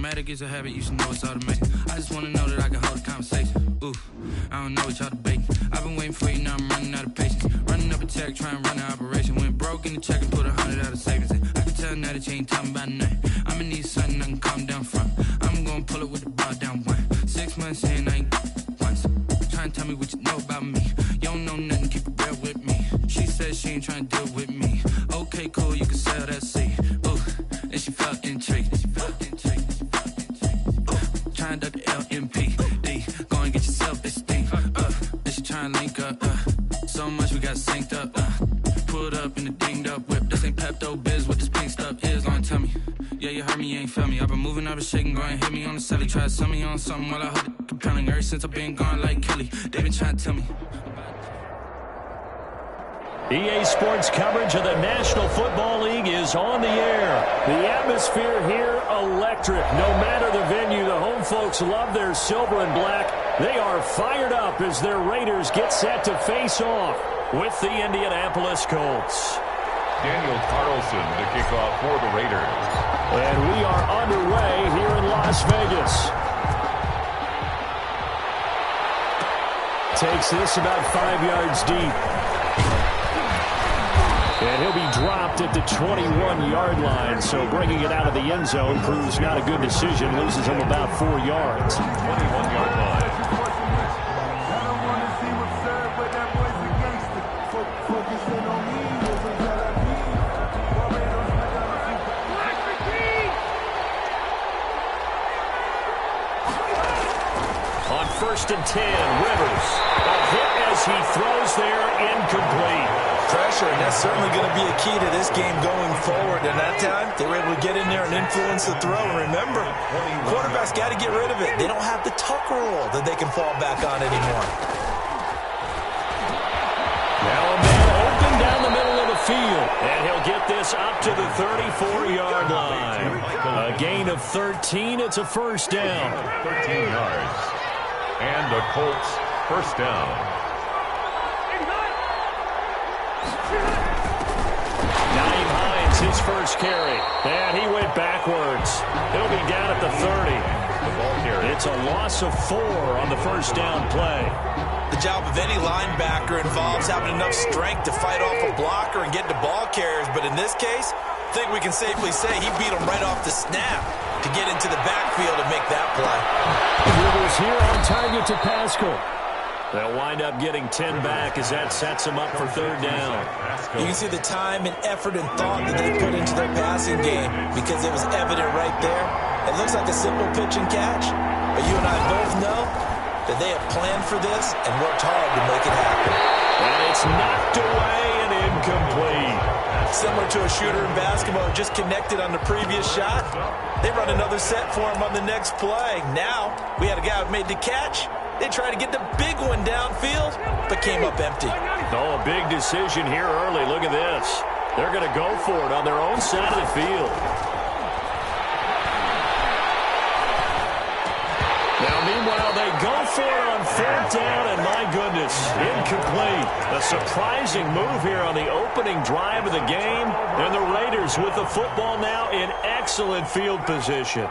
Automatic is a habit, you should know it's automated. I just wanna know that I can hold a conversation. Ooh, I don't know what y'all debating. I've been waiting for you, now I'm running out of patience. Running up a check, trying to run an operation. Went broke in the check and put 100 out of savings in. I can tell now that you ain't talking about nothing. I'ma need something I can calm down from. I'm gonna pull it with the bar down one. 6 months in, I ain't once. Trying to tell me what you know about me. You don't know nothing, keep it real with me. She said she ain't trying to deal with me. Okay, cool, you can sell that seed. Ooh, and she felt intrigued. Trying to duck the LMPD. Go and get yourself esteem. And she trying to link up. So much we got synced up. Pulled up in the dinged up whip. This ain't Pepto Biz, what this pink stuff is. Long tell me. Yeah, you heard me, you ain't felt me. I've been moving, I've been shaking, go and hit me on the celly. Try to sell me on something while I hold it compelling. Ever since I've been gone like Kelly, they been trying to tell me. EA Sports coverage of the National Football League is on the air. The atmosphere here, electric. No matter the venue, the home folks love their silver and black. They are fired up as their Raiders get set to face off with the Indianapolis Colts. Daniel Carlson to kick off for the Raiders. And we are underway here in Las Vegas. Takes this about 5 yards deep. And he'll be dropped at the 21-yard line. So bringing it out of the end zone proves not a good decision. Loses him about 4 yards. 21-yard line. On 1st and 10, Rivers. A hit as he throws there, incomplete. Pressure, and that's certainly going to be a key to this game going forward. And that time, they were able to get in there and influence the throw. And remember, quarterbacks got to get rid of it. They don't have the tuck rule that they can fall back on anymore. Now a man open down the middle of the field. And he'll get this up to the 34-yard line. A gain of 13. It's a first down. 13 yards. And the Colts first down. His first carry, and he went backwards. He'll be down at the 30. The ball carry. It's a loss of 4 on the first down play. The job of any linebacker involves having enough strength to fight off a blocker and get to ball carriers, but in this case, I think we can safely say he beat him right off the snap to get into the backfield and make that play. Rivers here on target to Pascal. They'll wind up getting 10 back as that sets him up for third down. You can see the time and effort and thought that they put into their passing game because it was evident right there. It looks like a simple pitch and catch, but you and I both know that they have planned for this and worked hard to make it happen. And it's knocked away and incomplete. Similar to a shooter in basketball who just connected on the previous shot. They run another set for him on the next play. Now, we had a guy who made the catch. They tried to get the big one downfield, but came up empty. Oh, a big decision here early. Look at this. They're going to go for it on their own side of the field. Now, meanwhile, they go for it on third down, and my goodness, incomplete. A surprising move here on the opening drive of the game, and the Raiders with the football now in excellent field position.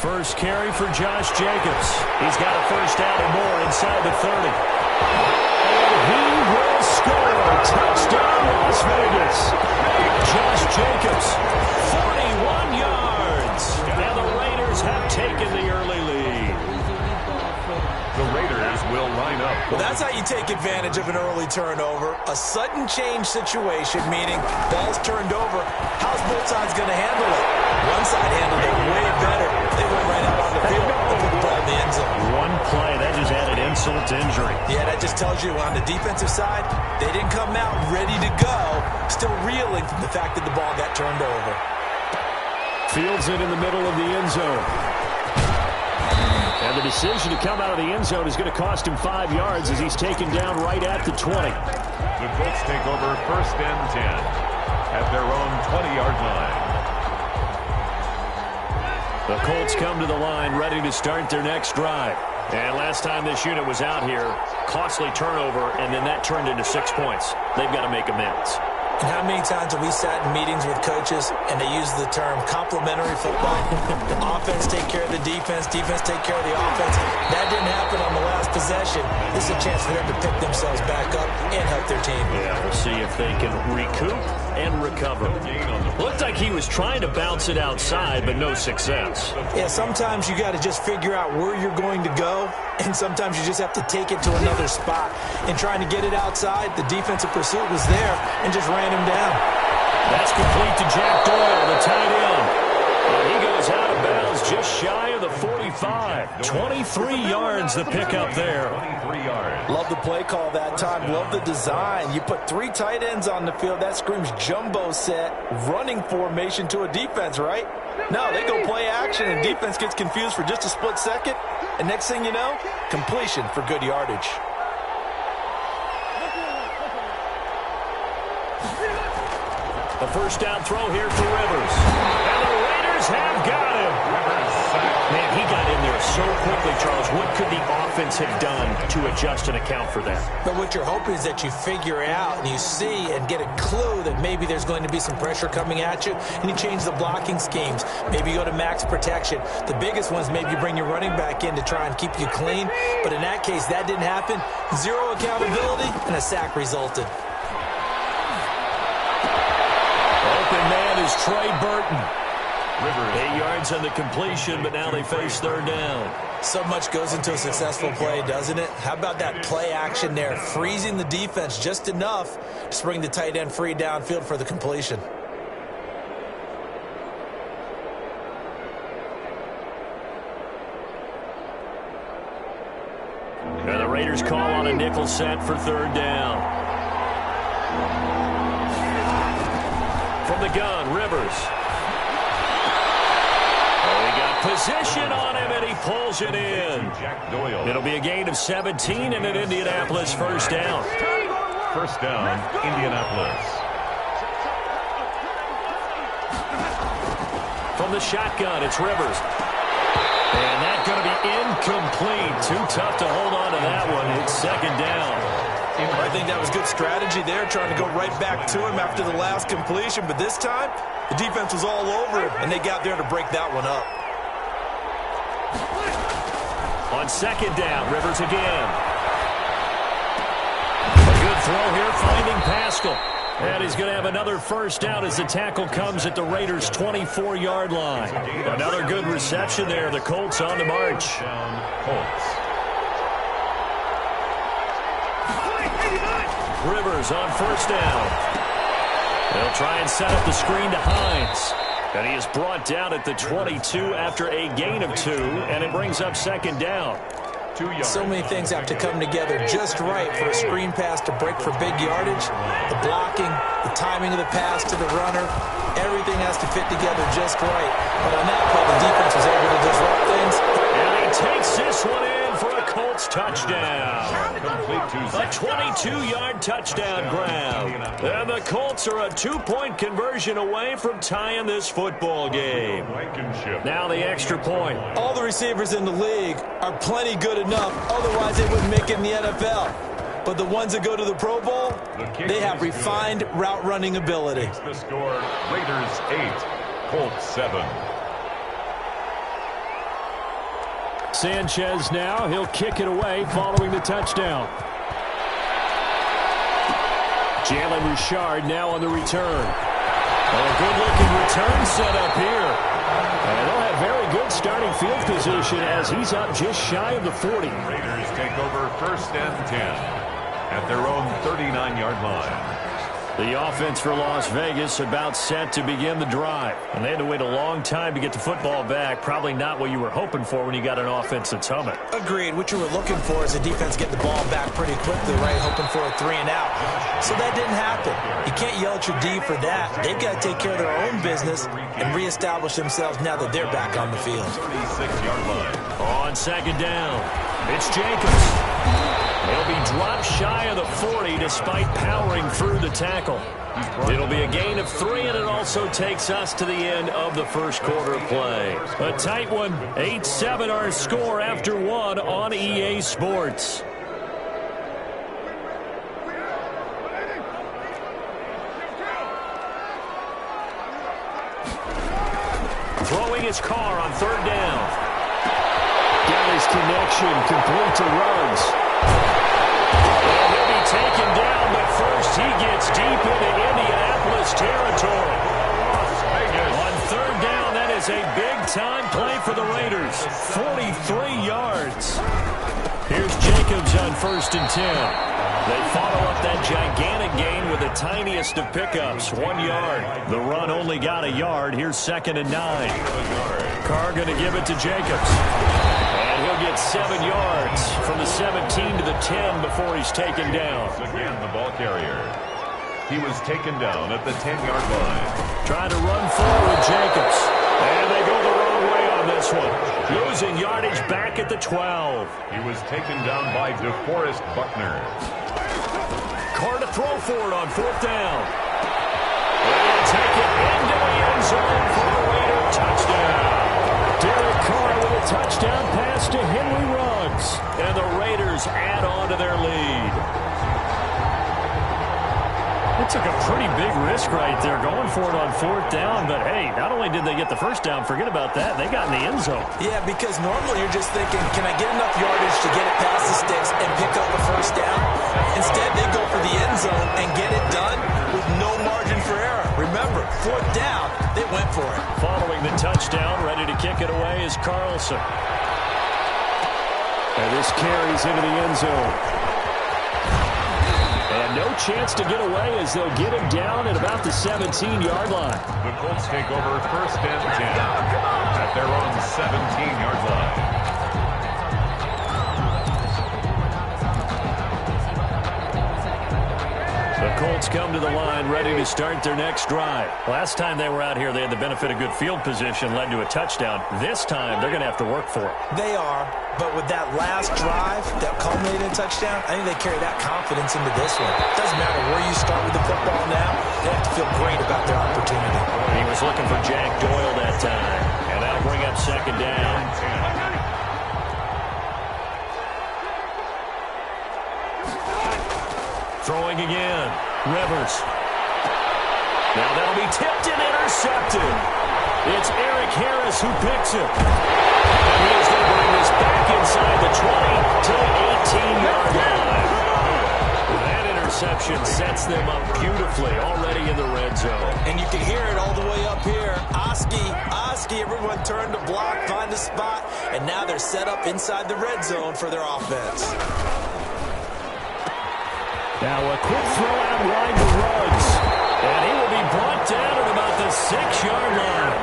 First carry for Josh Jacobs. He's got a first down or more inside the 30. And he will score. Touchdown, Las Vegas. Josh Jacobs, 41 yards. Now the Raiders have taken the early lead. The Raiders will line up. Well, that's how you take advantage of an early turnover. A sudden change situation, meaning ball's turned over. How's both sides going to handle it? One side handled it way better. They went right out on the field and put the ball in the end zone. One play, that just added insult to injury. Yeah, that just tells you on the defensive side, they didn't come out ready to go, still reeling from the fact that the ball got turned over. Fields it in the middle of the end zone. And the decision to come out of the end zone is going to cost him 5 yards as he's taken down right at the 20. The Colts take over first and 10 at their own 20-yard line. The Colts come to the line ready to start their next drive. And last time this unit was out here, costly turnover, and then that turned into 6 points. They've got to make amends. And how many times have we sat in meetings with coaches and they use the term complementary football? Offense take care of the defense, defense take care of the offense. That didn't happen on the last possession. This is a chance for them to pick themselves back up and help their team. Yeah, we'll see if they can recoup and recover. Looked like he was trying to bounce it outside, but no success. Yeah, sometimes you got to just figure out where you're going to go, and sometimes you just have to take it to another spot. And trying to get it outside, the defensive pursuit was there and just ran him down. That's complete to Jack Doyle, the tight end. And he goes out of bounds just shy of the 45. 23 yards the pickup there. 23 yards. Love the play call that time. Love the design. You put 3 tight ends on the field. That screams jumbo set, running formation to a defense, right? No, they go play action, and defense gets confused for just a split second. And next thing you know, completion for good yardage. A first down throw here for Rivers. And the Raiders have got him. Man, he got in there so quickly, Charles. What could the offense have done to adjust and account for that? But what you're hoping is that you figure out and you see and get a clue that maybe there's going to be some pressure coming at you, and you change the blocking schemes. Maybe you go to max protection. The biggest ones, maybe you bring your running back in to try and keep you clean. But in that case, that didn't happen. 0 accountability, and a sack resulted. Open man is Trey Burton. 8 yards on the completion, but now they face third down. So much goes into a successful play, doesn't it? How about that play action there, freezing the defense just enough to bring the tight end free downfield for the completion. And the Raiders call on a nickel set for third down. From the gun, Rivers. Position on him, and he pulls it in. It'll be a gain of 17 and an Indianapolis first down. First down, Indianapolis. From the shotgun, it's Rivers. And that's going to be incomplete. Too tough to hold on to that one. It's second down. I think that was good strategy there, trying to go right back to him after the last completion. But this time, the defense was all over him, and they got there to break that one up. On second down, Rivers again. A good throw here, finding Pascal. And he's going to have another first down as the tackle comes at the Raiders' 24-yard line. Another good reception there. The Colts on the march. Rivers on first down. They'll try and set up the screen to Hines. And he is brought down at the 22 after a gain of 2, and it brings up second down. 2 yards. So many things have to come together just right for a screen pass to break for big yardage. The blocking, the timing of the pass to the runner, everything has to fit together just right. But on that play, the defense was able to disrupt things. And he takes this one in for a Colts touchdown. A 22-yard touchdown grab. And the Colts are a 2-point conversion away from tying this football game. Now the extra point. All the receivers in the league are plenty good enough. Otherwise, they wouldn't make it in the NFL. But the ones that go to the Pro Bowl, they have refined route running ability. The score, Raiders 8, Colts 7. Sanchez now, he'll kick it away following the touchdown. Jalen Richard now on the return. A good-looking return set up here. And they'll have very good starting field position as he's up just shy of the 40. Raiders take over first and 10 at their own 39-yard line. The offense for Las Vegas about set to begin the drive. And they had to wait a long time to get the football back. Probably not what you were hoping for when you got an offense that's humming. Agreed. What you were looking for is the defense getting the ball back pretty quickly, right? Hoping for a 3 and out. So that didn't happen. You can't yell at your D for that. They've got to take care of their own business and reestablish themselves now that they're back on the field. 36-yard line. On second down, it's Jacobs. He'll be dropped shy of the 40 despite powering through the tackle. It'll be a gain of 3, and it also takes us to the end of the first quarter play. A tight one, 8-7 our score after 1 on EA Sports. Throwing his car on third down. Got his connection complete to Ruggs. And he'll be taken down, but first he gets deep into Indianapolis territory. On third down, that is a big-time play for the Raiders. 43 yards. Here's Jacobs on 1st and 10. They follow up that gigantic gain with the tiniest of pickups, 1 yard. The run only got a yard. Here's 2nd and 9. Carr going to give it to Jacobs. And he'll get 7 yards from the 17 to the 10 before he's taken down. Again, the ball carrier. He was taken down at the 10-yard line. Trying to run forward, Jacobs. And they go the wrong way on this one. Losing yardage back at the 12. He was taken down by DeForest Buckner. Carr to throw for it on 4th down. And take it into the end zone for a Raider touchdown. Derek Carr with a touchdown pass to Henry Ruggs. And the Raiders add on to their lead. It took a pretty big risk right there going for it on 4th down. But, hey, not only did they get the first down, forget about that, they got in the end zone. Yeah, because normally you're just thinking, can I get enough yardage to get it past the sticks and pick up a first down? Instead, they go for the end zone and get it done with no margin for error. Remember, 4th down, they went for it. Following the touchdown, ready to kick it away is Carlson. And this carries into the end zone. And no chance to get away as they'll get him down at about the 17-yard line. The Colts take over 1st and 10 at their own 17-yard line. The Colts come to the line ready to start their next drive. Last time they were out here, they had the benefit of good field position, led to a touchdown. This time, they're going to have to work for it. They are, but with that last drive that culminated in a touchdown, I think they carry that confidence into this one. It doesn't matter where you start with the football now, they have to feel great about their opportunity. He was looking for Jack Doyle that time, and that'll bring up 2nd down. Throwing again. Rivers. Now that'll be tipped and intercepted. It's Eric Harris who picks it. And he is going to bring this back inside the 20 to the 18-yard line. That interception sets them up beautifully already in the red zone. And you can hear it all the way up here. Oski, everyone turned to block, find a spot, and now they're set up inside the red zone for their offense. Now a quick throw out wide to Ruggs. And he will be brought down at about the 6-yard line.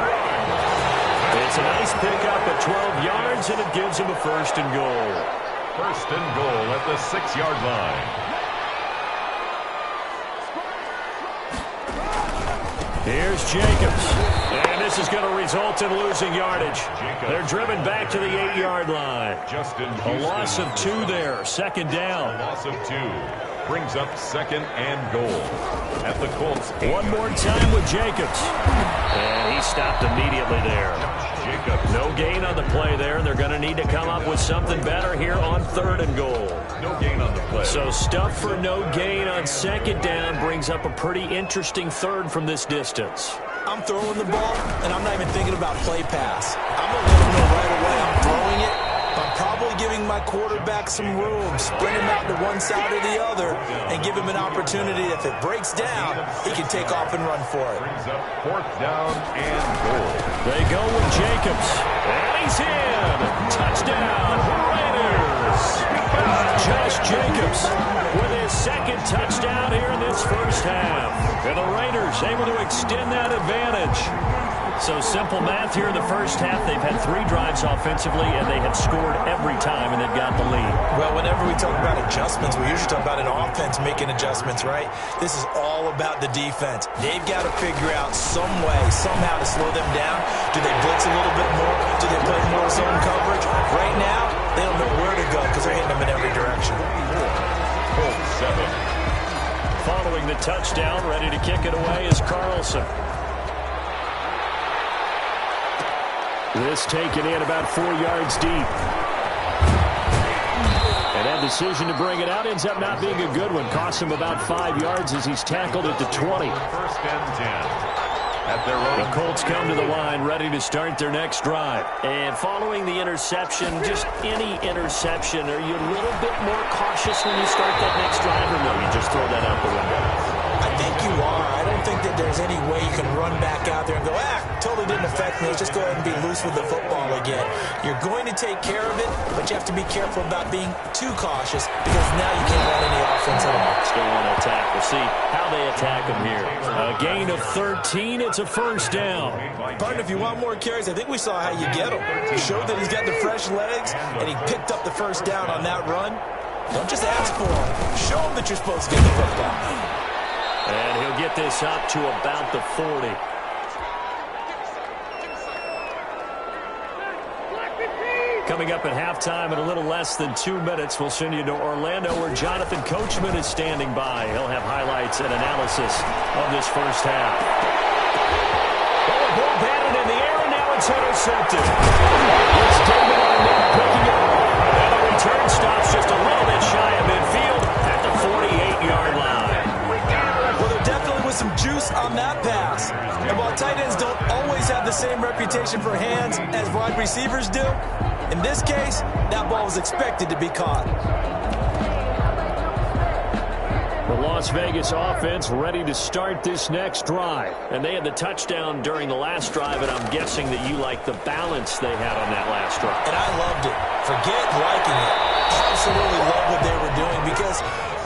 It's a nice pickup at 12 yards, and it gives him a 1st and goal. 1st and goal at the 6-yard line. Here's Jacobs. And this is going to result in losing yardage. They're driven back to the 8-yard line. A loss of 2 there. 2nd down. A loss of 2. Brings up 2nd and goal at the Colts. One more time with Jacobs. And he stopped immediately there. Jacobs. No gain on the play there, and they're going to need to come up with something better here on 3rd and goal. No gain on the play. So stuff for no gain on 2nd down brings up a pretty interesting 3rd from this distance. I'm throwing the ball, and I'm not even thinking about play pass. I'm going to let him know right away I'm throwing it. I'm probably giving my quarterback some room, spread him out to one side or the other, and give him an opportunity. If it breaks down, he can take off and run for it. Brings up 4th down and goal. They go with Jacobs. And he's in. Touchdown, Raiders. Josh Jacobs with his 2nd touchdown here in this first half. And the Raiders able to extend that advantage. So simple math here in the first half. They've had 3 drives offensively, and they have scored every time, and they've got the lead. Well, whenever we talk about adjustments, we usually talk about an offense making adjustments, right? This is all about the defense. They've got to figure out some way, somehow to slow them down. Do they blitz a little bit more? Do they play more zone coverage? Right now, they don't know where to go because they're hitting them in every direction. Colts 7. Following the touchdown, ready to kick it away is Carlson. This taken in about 4 yards deep. And that decision to bring it out ends up not being a good one. Costs him about 5 yards as he's tackled at the 20. 1st and 10. at their own. The Colts come to the line, ready to start their next drive. And following the interception, just any interception, are you a little bit more cautious when you start that next drive, or no, you just throw that out the window? I think you are. I don't think that there's any way you can run back out there and go, totally didn't affect me. Let's just go ahead and be loose with the football again. You're going to take care of it, but you have to be careful about being too cautious because now you can't run any offense at all. Still want to attack. We'll see how they attack them here. A gain of 13. It's a first down. Pardon, if you want more carries, I think we saw how you get him. He showed that he's got the fresh legs, and he picked up the first down on that run. Don't just ask for him. Show him that you're supposed to get the football. And he'll get this up to about the 40. Coming up at halftime in a little less than 2 minutes, we'll send you to Orlando where Jonathan Coachman is standing by. He'll have highlights and analysis of this first half. Ball batted in the air, and now it's intercepted. It's David Arnett picking it up. And the return stops just a little bit shy of midfield at the 48-yard line. Well, there definitely was some juice on that pass. And while tight ends don't always have the same reputation for hands as wide receivers do, in this case, that ball was expected to be caught. The Las Vegas offense ready to start this next drive. And they had the touchdown during the last drive, and I'm guessing that you like the balance they had on that last drive. And I loved it. Forget liking it. Absolutely love what they were doing because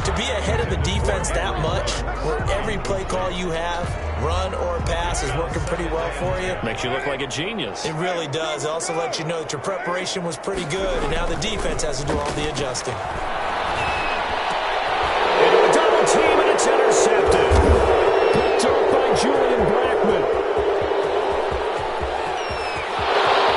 to be ahead of the defense that much, where every play call you have, run or pass, is working pretty well for you. Makes you look like a genius. It really does. It also lets you know that your preparation was pretty good, and now the defense has to do all the adjusting. Into a double team, and it's intercepted. Picked up by Julian Blackman.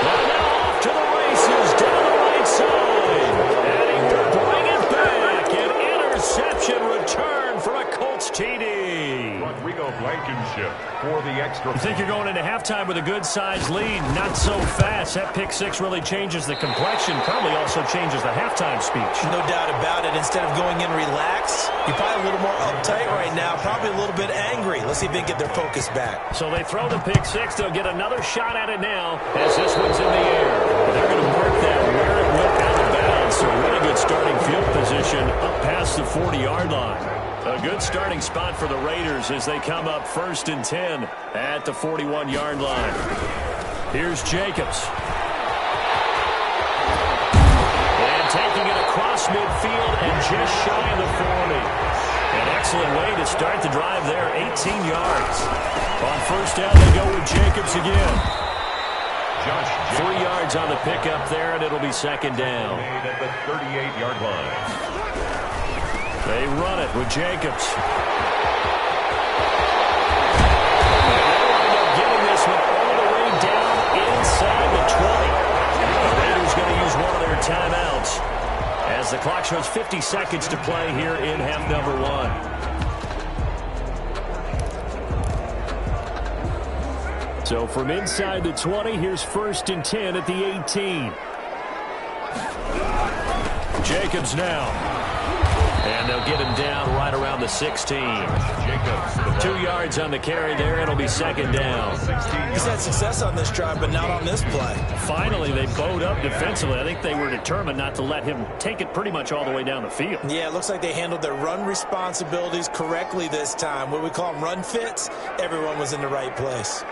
And now off to the races, down the right side. And he will bring it back. An interception return for a Colts TD. Rodrigo Blankenship for the extra. You think you're going into halftime with a good-sized lead? Not so fast. That pick six really changes the complexion. Probably also changes the halftime speech. No doubt about it. Instead of going in relaxed, you're probably a little more uptight right now. Probably a little bit angry. Let's see if they can get their focus back. So they throw the pick six. They'll get another shot at it now as this one's in the air. They're going to mark that where it went out of bounds. So really good starting field position up past the 40-yard line. A good starting spot for the Raiders as they come up 1st and 10 at the 41-yard line. Here's Jacobs. And taking it across midfield and just shy of the 40. An excellent way to start the drive there, 18 yards. On first down, they go with Jacobs again. 3 yards on the pickup there, and it'll be second down. At the 38-yard line. They run it with Jacobs. Getting this one all the way down inside the 20. The Raiders going to use one of their timeouts as the clock shows 50 seconds to play here in half number 1. So from inside the 20, here's 1st and 10 at the 18. Jacobs now. And they'll get him down right around the 16. 2 yards on the carry there. It'll be second down. He's had success on this drive, but not on this play. Finally, they bowed up defensively. I think they were determined not to let him take it pretty much all the way down the field. Yeah, it looks like they handled their run responsibilities correctly this time. What we call them run fits, everyone was in the right place.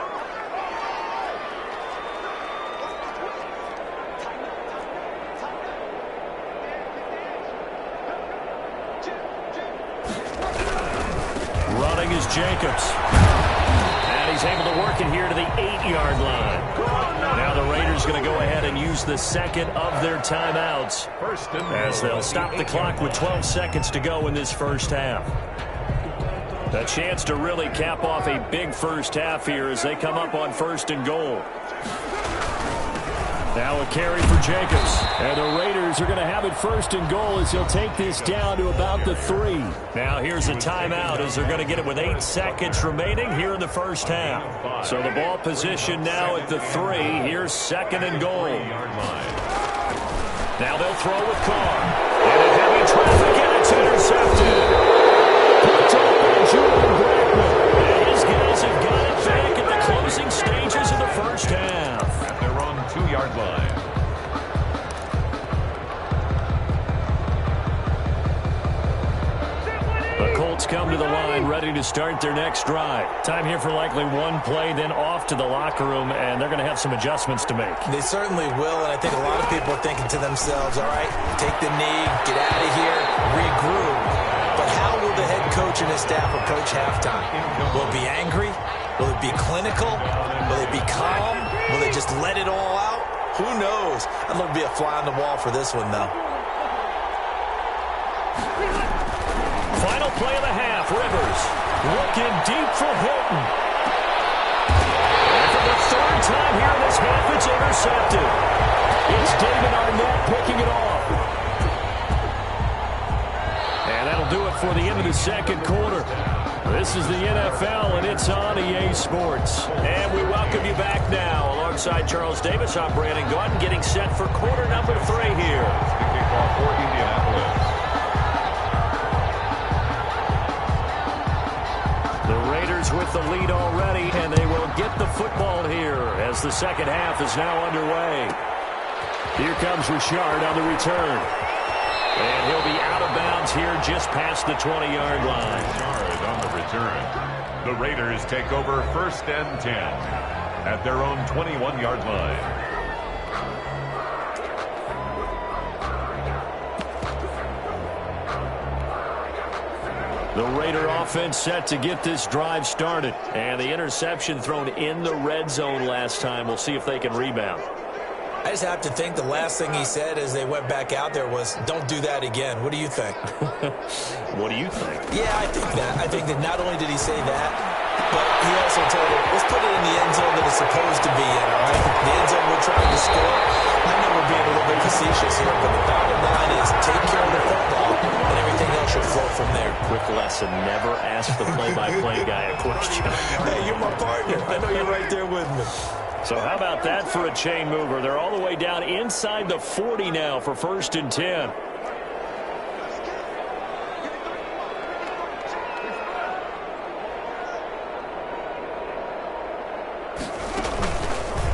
Is Jacobs. And he's able to work it here to the 8-yard line. Now the Raiders going to go ahead and use the second of their timeouts as they'll stop the clock with 12 seconds to go in this first half. A chance to really cap off a big first half here as they come up on 1st and goal. Now a carry for Jacobs. And the Raiders are going to have it 1st and goal as he'll take this down to about the 3. Now here's a timeout as they're going to get it with 8 seconds remaining here in the first half. So the ball position now at the 3. Here's 2nd and goal. Now they'll throw with Carr. And a heavy traffic, and it's intercepted. Picked up by Julian Blackman. And his guys have got it back at the to start their next drive. Time here for likely one play, then off to the locker room, and they're going to have some adjustments to make. They certainly will, and I think a lot of people are thinking to themselves, all right, take the knee, get out of here, regroup. But how will the head coach and his staff approach halftime? Will it be angry? Will it be clinical? Will it be calm? Will they just let it all out? Who knows? I'd love to be a fly on the wall for this one, though. Final play of the half, Rivers looking deep for Hilton. And for the third time here in this half, it's intercepted. It's David Arnett picking it off. And that'll do it for the end of the second quarter. This is the NFL, and it's on EA Sports. And we welcome you back now. Alongside Charles Davis, I'm Brandon Gordon, getting set for quarter number 3 here. The kickoff for Indianapolis. The Raiders with the lead already, and they will get the football here as the second half is now underway. Here comes Richard on the return. And he'll be out of bounds here just past the 20-yard line. Richard on the return. The Raiders take over 1st and 10 at their own 21-yard line. The Raider offense set to get this drive started. And the interception thrown in the red zone last time. We'll see if they can rebound. I just have to think the last thing he said as they went back out there was, don't do that again. What do you think? What do you think? Yeah, I think that. I think that not only did he say that, but he also told him, let's put it in the end zone that it's supposed to be in, all right? The end zone we're trying to score. I know we're being a little bit facetious here, but the bottom line is take care of the football, and everything else should flow from there. Quick lesson, never ask the play-by-play guy a question. Hey, you're my partner. I know you're right there with me. So how about that for a chain mover? They're all the way down inside the 40 now for 1st and 10.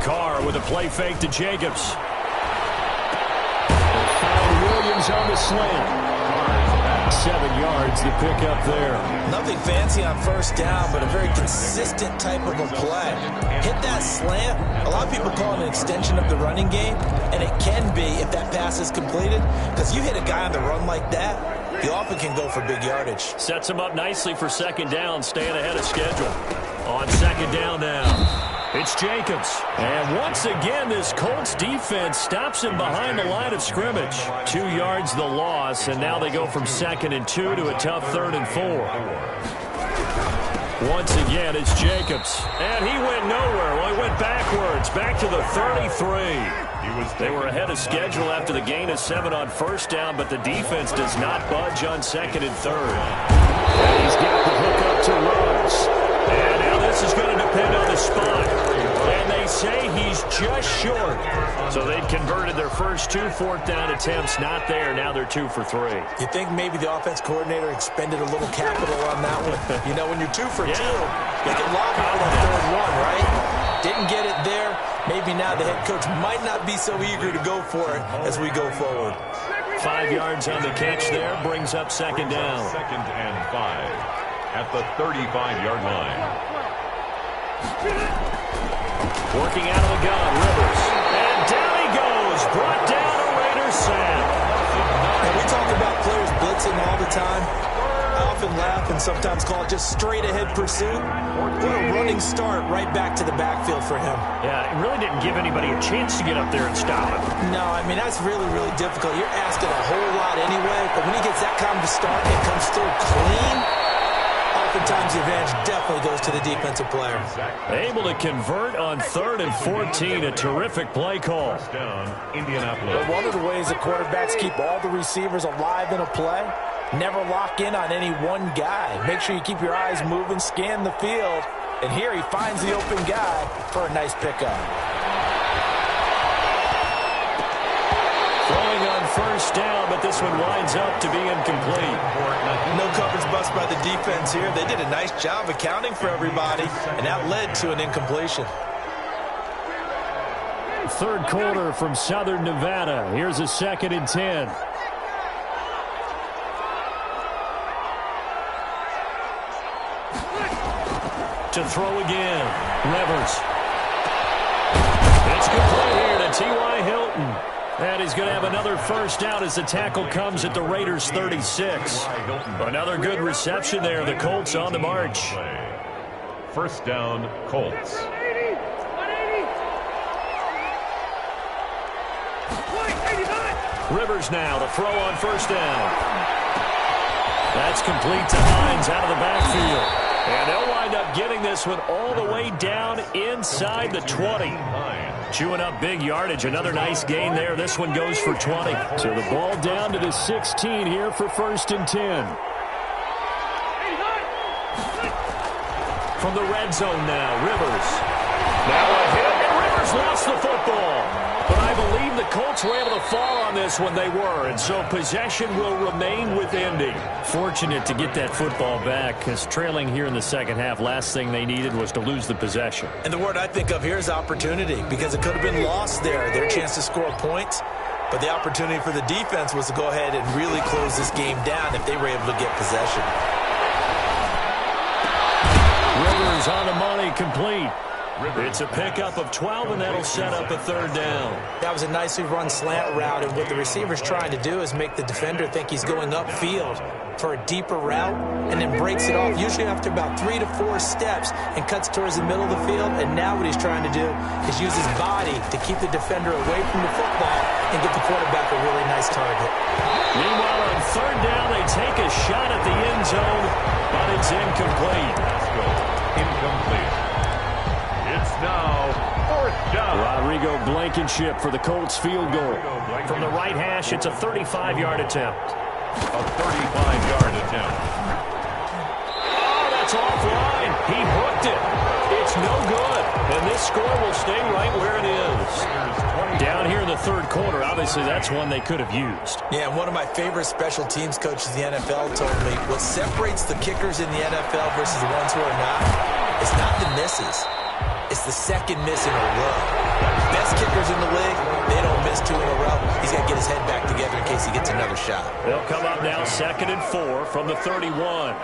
Carr with a play fake to Jacobs. They found Williams on the slant. 7 yards to pick up there. Nothing fancy on 1st down, but a very consistent type of a play. Hit that slant. A lot of people call it an extension of the running game, and it can be if that pass is completed, because you hit a guy on the run like that, you often can go for big yardage. Sets him up nicely for 2nd down, staying ahead of schedule. On 2nd down now. It's Jacobs. And once again, this Colts defense stops him behind the line of scrimmage. 2 yards the loss, and now they go from 2nd and 2 to a tough 3rd and 4. Once again, it's Jacobs. And he went nowhere. Well, he went backwards, back to the 33. They were ahead of schedule after the gain of 7 on 1st down, but the defense does not budge on 2nd and 3rd. And he's got the hook up to Rhodes. And now this is going to depend on the spot. And they say he's just short. So they've converted their first 2 4th down attempts. Not there. Now they're 2 for 3. You think maybe the offense coordinator expended a little capital on that one? You know, when you're 2 for 2, you can lob it for that 3rd one, right? Didn't get it there. Maybe now the head coach might not be so eager to go for it as we go forward. 5 yards on the catch there. Brings up 2nd down. 2nd and 5 at the 35-yard line. Working out of the gun, Rivers. And down he goes. Brought down a Raiders sack. And we talk about players blitzing all the time. I often laugh and sometimes call it just straight-ahead pursuit. What a running start right back to the backfield for him. Yeah, it really didn't give anybody a chance to get up there and stop him. No, I mean, that's really, really difficult. You're asking a whole lot anyway, but when he gets that kind of a start and comes through clean, oftentimes the advantage definitely goes to the defensive player. Able to convert on 3rd and 14. A terrific play call. Down, Indianapolis. But one of the ways that quarterbacks keep all the receivers alive in a play, never lock in on any one guy. Make sure you keep your eyes moving, scan the field, and here he finds the open guy for a nice pickup. Throwing on 1st down, but this one winds up to be incomplete. No coverage bust by the defense here. They did a nice job accounting for everybody, and that led to an incompletion. 3rd quarter from Southern Nevada. Here's a 2nd and 10. To throw again. Rivers. It's complete here to T.Y. Hilton. And he's going to have another first down as the tackle comes at the Raiders' 36. Another good reception there. The Colts on the march. First down, Colts. Rivers now to throw on first down. That's complete to Hines out of the backfield. And they'll wind up getting this one all the way down inside the 20. Chewing up big yardage. Another nice gain there. This one goes for 20. So the ball down to the 16 here for 1st and 10. From the red zone now, Rivers. Now a hit, and Rivers lost the football. But I believe the Colts were able to fall on this when they were, and so possession will remain with Indy. Fortunate to get that football back, because trailing here in the second half, last thing they needed was to lose the possession. And the word I think of here is opportunity, because it could have been lost there, their chance to score points. But the opportunity for the defense was to go ahead and really close this game down if they were able to get possession. Rivers on the money, complete. It's a pickup of 12, and that'll set up a third down. That was a nicely run slant route, and what the receiver's trying to do is make the defender think he's going upfield for a deeper route, and then breaks it off, usually after about 3 to 4 steps, and cuts towards the middle of the field. And now what he's trying to do is use his body to keep the defender away from the football and get the quarterback a really nice target. Meanwhile, on third down, they take a shot at the end zone, but it's incomplete. Incomplete. It's now 4th down. Rodrigo Blankenship for the Colts field goal. From the right hash, it's a 35-yard attempt. A 35-yard attempt. Oh, that's offline. He hooked it. It's no good. And this score will stay right where it is. Down here in the third quarter, obviously that's one they could have used. Yeah, and one of my favorite special teams coaches in the NFL told me what separates the kickers in the NFL versus the ones who are not is not the misses. It's the second miss in a row. Best kickers in the league, they don't miss 2 in a row. He's got to get his head back together in case he gets another shot. They'll come up now 2nd and 4 from the 31.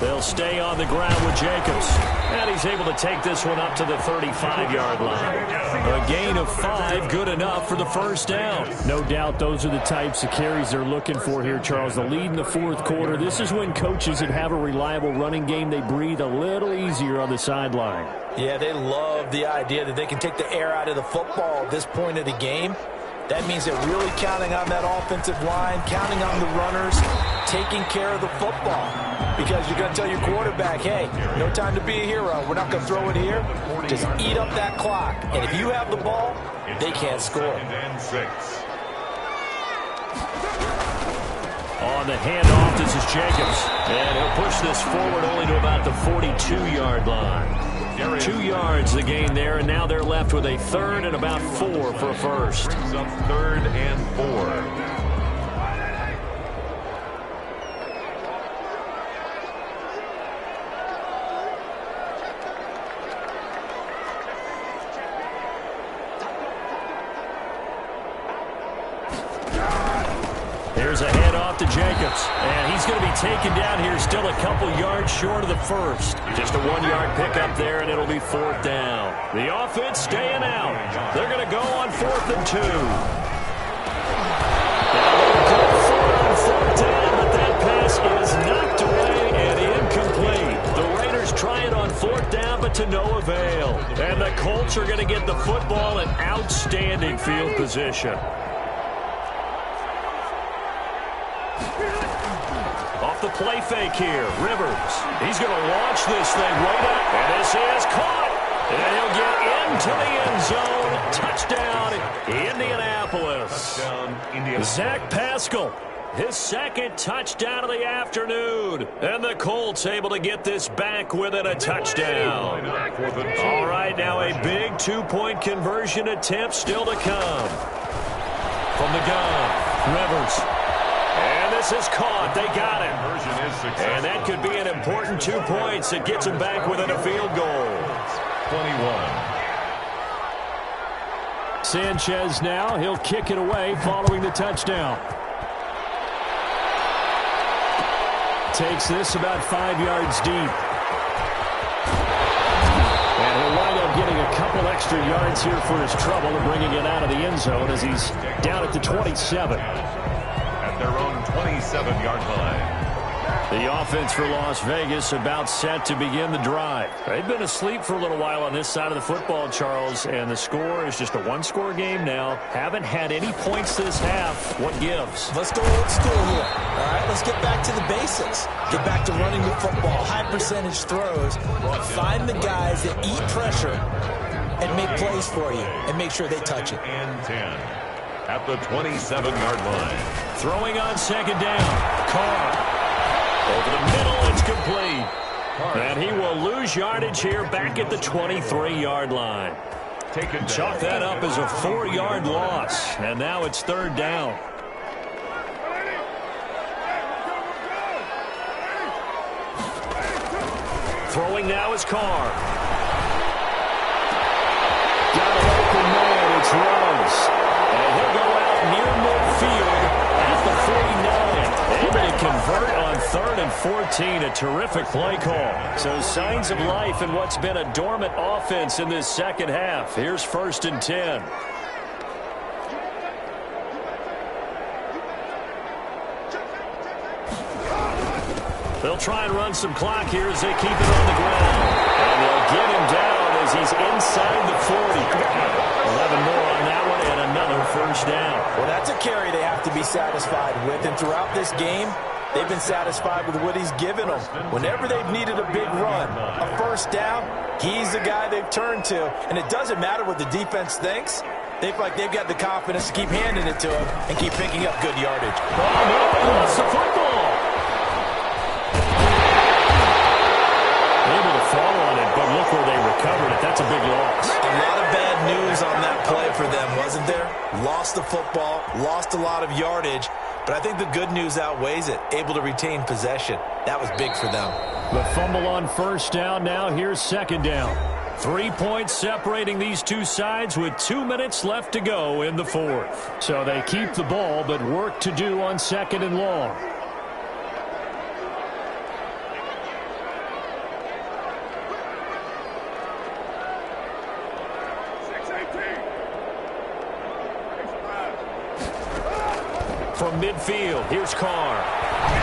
They'll stay on the ground with Jacobs. And he's able to take this one up to the 35-yard line. A gain of 5, good enough for the first down. No doubt those are the types of carries they're looking for here, Charles. The lead in the fourth quarter. This is when coaches that have a reliable running game, they breathe a little easier on the sideline. Yeah, they love the idea that they can take the air out of the football at this point of the game. That means they're really counting on that offensive line, counting on the runners, taking care of the football. Because you're going to tell your quarterback, hey, no time to be a hero. We're not going to throw it here. Just eat up that clock. And if you have the ball, they can't score. And 6. On the handoff, this is Jacobs. And he'll push this forward only to about the 42-yard line. 2 yards the gain there, and now they're left with a third and about 4 for a first. Brings up 3rd and 4. Here's a handoff to Jacobs. And he's going to be taken down here still a couple yards short of the first. Just a 1-yard pickup there, and it'll be 4th down. The offense staying out. They're going to go on 4th and 2. Now they'll go for it on 4th down, but that pass is knocked away and incomplete. The Raiders try it on 4th down, but to no avail. And the Colts are going to get the football in outstanding field position. Off the play fake here, Rivers. He's going to launch this thing right up, and this is caught. And he'll get into the end zone. Touchdown, Indianapolis. Touchdown, Indianapolis. Zach Pascal, his 2nd touchdown of the afternoon. And the Colts able to get this back within a touchdown. All right, now a big 2-point conversion attempt still to come. From the gun, Rivers. And this is caught. They got it. And that could be an important 2 points that gets them back within a field goal. 21. Sanchez now. He'll kick it away following the touchdown. takes this about 5 yards deep. And he'll wind up getting a couple extra yards here for his trouble and bringing it out of the end zone as he's down at the 27. At their own 27-yard line. The offense for Las Vegas about set to begin the drive. They've been asleep for a little while on this side of the football, Charles, and the score is just a one-score game now. Haven't had any points this half. What gives? Let's go old school here. All right, let's get back to the basics. Get back to running the football, high-percentage throws. Find the guys that eat pressure and make plays for you and make sure they touch it. And 10 at the 27-yard line. Throwing on second down. Carr. Over the middle, it's complete. And he will lose yardage here back at the 23-yard line. Chalk that up as a 4-yard loss. And now it's third down. Throwing now is Carr. Got an open man. It's Rose. And he'll go out near midfield at the 49. Able to convert on 3rd and 14. A terrific play call. So signs of life in what's been a dormant offense in this second half. Here's 1st and 10. They'll try and run some clock here as they keep it on the ground. And they'll get him down as he's inside the 40. 11 more on that one and another first down. Well, that's a carry they have to be satisfied with. And throughout this game, they've been satisfied with what he's given them. Whenever they've needed a big run, a first down, he's the guy they've turned to. And it doesn't matter what the defense thinks. They feel like they've got the confidence to keep handing it to him and keep picking up good yardage. Oh, no, he lost the football. Able to fall on it, but look where they recovered it. That's a big loss. A lot of bad news on that play for them, wasn't there? Lost the football, lost a lot of yardage, but I think the good news outweighs it. Able to retain possession. That was big for them. The fumble on first down. Now here's second down. 3 points separating these two sides with 2 minutes left to go in the fourth. So they keep the ball, but work to do on second and long. From midfield, here's Carr.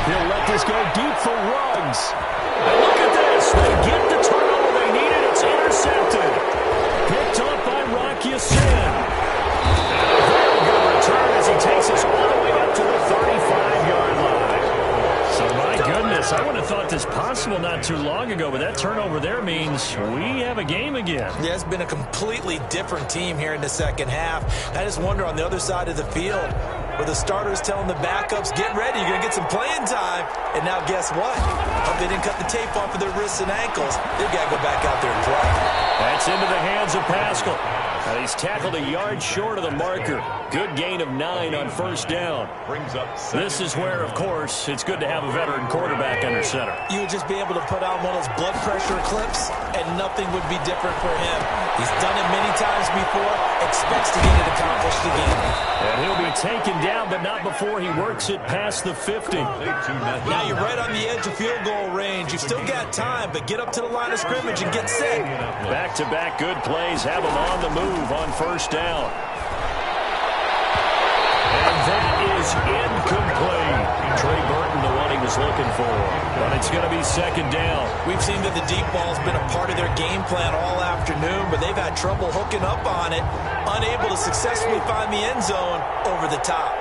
He'll let this go deep for Ruggs. And look at this. They get the turnover they needed. It's intercepted. Picked up by Rocky Sin. And a very good return as he takes us all the way up to the 35-yard line. So, my goodness, I would have thought this possible not too long ago, but that turnover there means we have a game again. Yeah, it's been a completely different team here in the second half. I just wonder on the other side of the field, where the starters telling the backups, get ready, you're going to get some playing time. And now guess what? Hope they didn't cut the tape off of their wrists and ankles. They've got to go back out there and play. That's into the hands of Pascal. And he's tackled a yard short of the marker. Good gain of 9 on first down. This is where, of course, it's good to have a veteran quarterback under center. You would just be able to put on one of those blood pressure clips, and nothing would be different for him. He's done it many times before, expects to get it accomplished again. And he'll be taken down, but not before he works it past the 50. Now you're right on the edge of field goal range. You've still got time, but get up to the line of scrimmage and get set. Back-to-back good plays have him on the move on first down. And that is incomplete. Trey Burton, the one he was looking for. But it's going to be second down. We've seen that the deep ball's been a part of their game plan all afternoon, but they've had trouble hooking up on it, unable to successfully find the end zone over the top.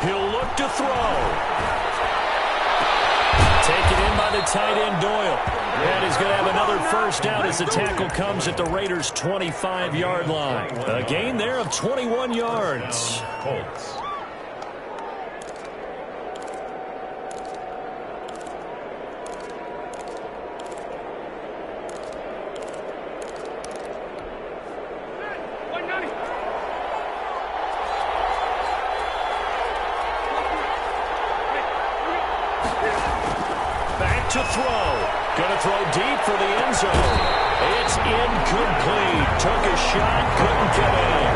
He'll look to throw. Taken in by the tight end, Doyle. And he's going to have another first down as the tackle comes at the Raiders' 25-yard line. A gain there of 21 yards. Colts. To throw. Going to throw deep for the end zone. It's incomplete. took a shot, couldn't get in.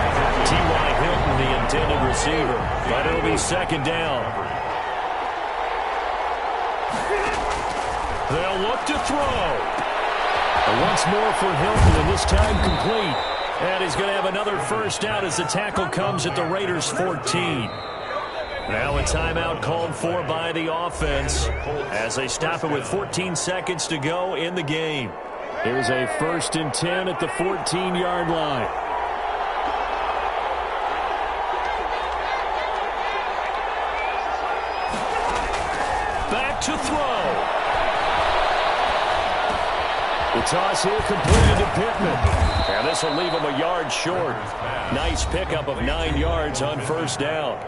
T.Y. Hilton, the intended receiver, but it'll be second down. They'll look to throw. Once more for Hilton, and this time complete. And he's going to have another first down as the tackle comes at the Raiders' 14. Now a timeout called for by the offense as they stop it with 14 seconds to go in the game. Here's a 1st and 10 at the 14-yard line. Back to throw. The toss here completed to Pittman. And this will leave him a yard short. Nice pickup of 9 yards on first down.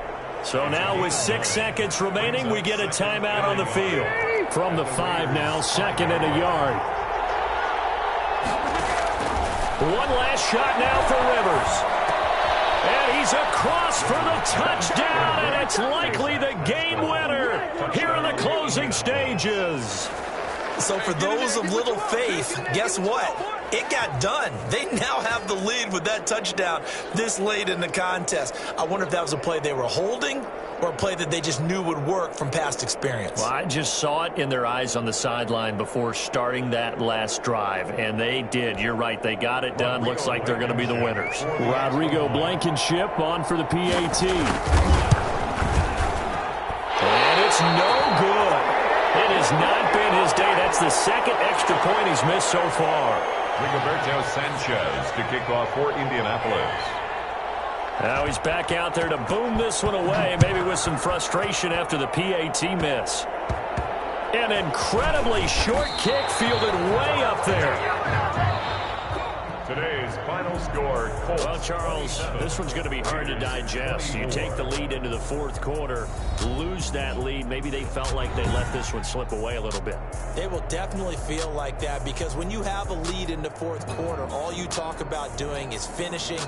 So now with 6 seconds remaining, we get a timeout on the field. From the 5 now, 2nd and a yard. One last shot now for Rivers. And he's across for the touchdown, and it's likely the game winner here in the closing stages. So for those of little faith, guess what? It got done. They now have the lead with that touchdown this late in the contest. I wonder if that was a play they were holding or a play that they just knew would work from past experience. Well, I just saw it in their eyes on the sideline before starting that last drive, and they did. You're right. They got it done. Looks like they're going to be the winners. Rodrigo Blankenship on for the PAT. And it's no good. It has not been his day. That's the 2nd extra point he's missed so far. Rigoberto Sanchez to kick off for Indianapolis. Now he's back out there to boom this one away, maybe with some frustration after the PAT miss. An incredibly short kick fielded way up there. Today's final score, Colts. Well, Charles, this one's going to be hard to digest. You take the lead into the 4th quarter, lose that lead. Maybe they felt like they let this one slip away a little bit. They will definitely feel like that because when you have a lead in the 4th quarter, all you talk about doing is finishing.